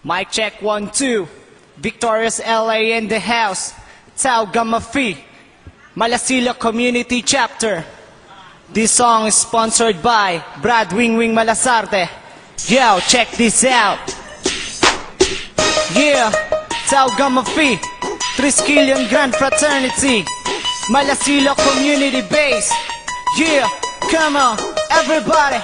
Mic check 1, 2. Victorious LA in the house. Tau Gamma Phi, Malasila Community Chapter. This song is sponsored by Brad Wing Wing Malasarte. Yo, check this out. Yeah, Tau Gamma Phi, Triskelion Grand Fraternity, Malasila Community Base. Yeah, come on, everybody.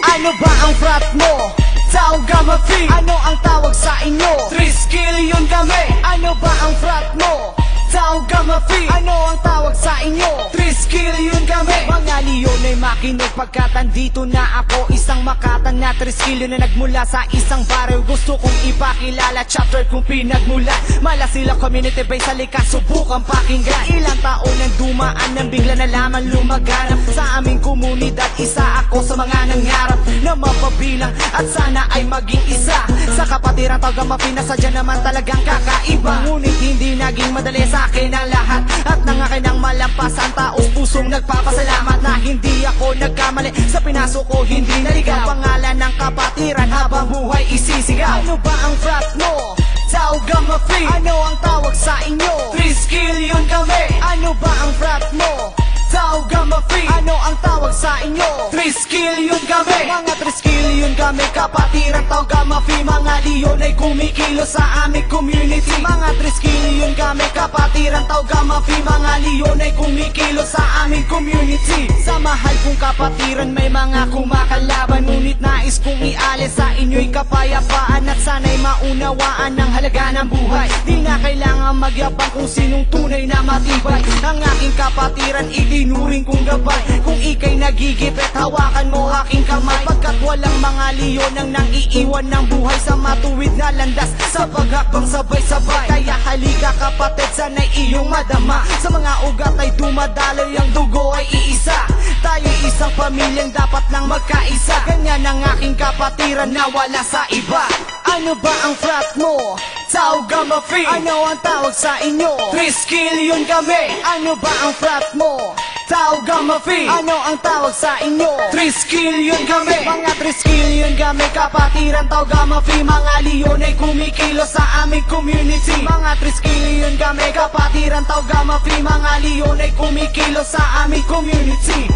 Ano ba ang frat mo? Tau Gamma Phi. Ano ang tawag sa inyo? Triskelion kami. Ano ba ang frat mo? Tau Gamma Phi. Ano ang tawag sa inyo? Triskelion kami. Mga leon ay makinig pagkat andito na ako. Isang makatang na triskelion na nagmula sa isang barrio. Gusto kong ipakilala chapter kung pinagmulan. Malasila Community Base, halika subukan pakinggan. Ilang taon nang dumaan nang bigla na lamang lumaganap sa aming komunidad. Isa ako sa mga nangarap na mapabilang at sana ay maging isa sa kapatiran Tau Gamma Phi na sadya naman talagang kakaiba. Ngunit hindi naging madali sa akin ang lahat at nang akin ang malampasan. Taos pusong nagpapasalamat na hindi ako nagkamali sa pinasok ko, hindi naligaw. Pangalan ng kapatiran habang buhay isisigaw. Ano ba ang frat mo? Tau Gamma Phi. Ano ang tawag sa inyo? Triskelion kami. Ano ba ang frat mo? Tau Gamma Phi. Ano ang tawag sa inyo? Triskelion kami. Mga Triskelion kami, kapatiran Tau Gamma Phi. Mga leon ay kumikilos sa aming community. Mga Triskelion kami, kapatiran Tau Gamma Phi. Mga leon ay kumikilos sa aming community. Sa mahal kong kapatiran may mga kumakalaban, ngunit nais kong ialis sa inyo'y kapayapaan at sana'y maunawaan ng halaga ng buhay. Di na kailangan magyabang kung sinong tunay na matibay. Ang aking kapatiran itinuring kong gabay. Kung ika'y nagigipit, hawakan mo aking kamay. Pagkat walang mga leon ang nang-iiwan ng buhay sa matuwid na landas, sa paghakbang sabay-sabay. Kaya halika kapatid, sana'y iyong madama. Sa mga ugat ay dumadaloy, ang dugo ay iisa. Tayo'y isang pamilyang dapat lang magkaisa. Ganyan ang aking kapatiran na wala sa iba. Ano ba ang frat mo? Tau Gamma Phi. Ano ang tawag sa inyo? Triskelion kami. Ano ba ang frat mo? Tau Gamma Phi. Ano ang tawag sa inyo? Triskelion kami. Mga Triskelion kami, kapatiran Tau Gamma Phi. Mga leon ay kumikilos sa aming community. Mga Triskelion kami, kapatiran Tau Gamma Phi. Mga leon ay kumikilos sa aming community.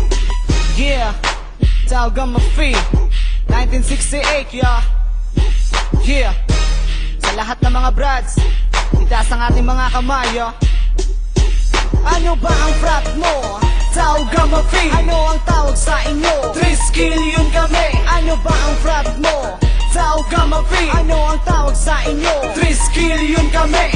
Yeah, Tau Gamma Phi 1968, yeah. Yeah, sa lahat ng mga brads, itaas ang ating mga kamay, yeah. Ano ba ang frat mo? Tau Gamma Phi. Ano ang tawag sa inyo? Triskelion kami. Ano ba ang frat mo? Tau Gamma Phi. Ano ang tawag sa inyo? Triskelion kami.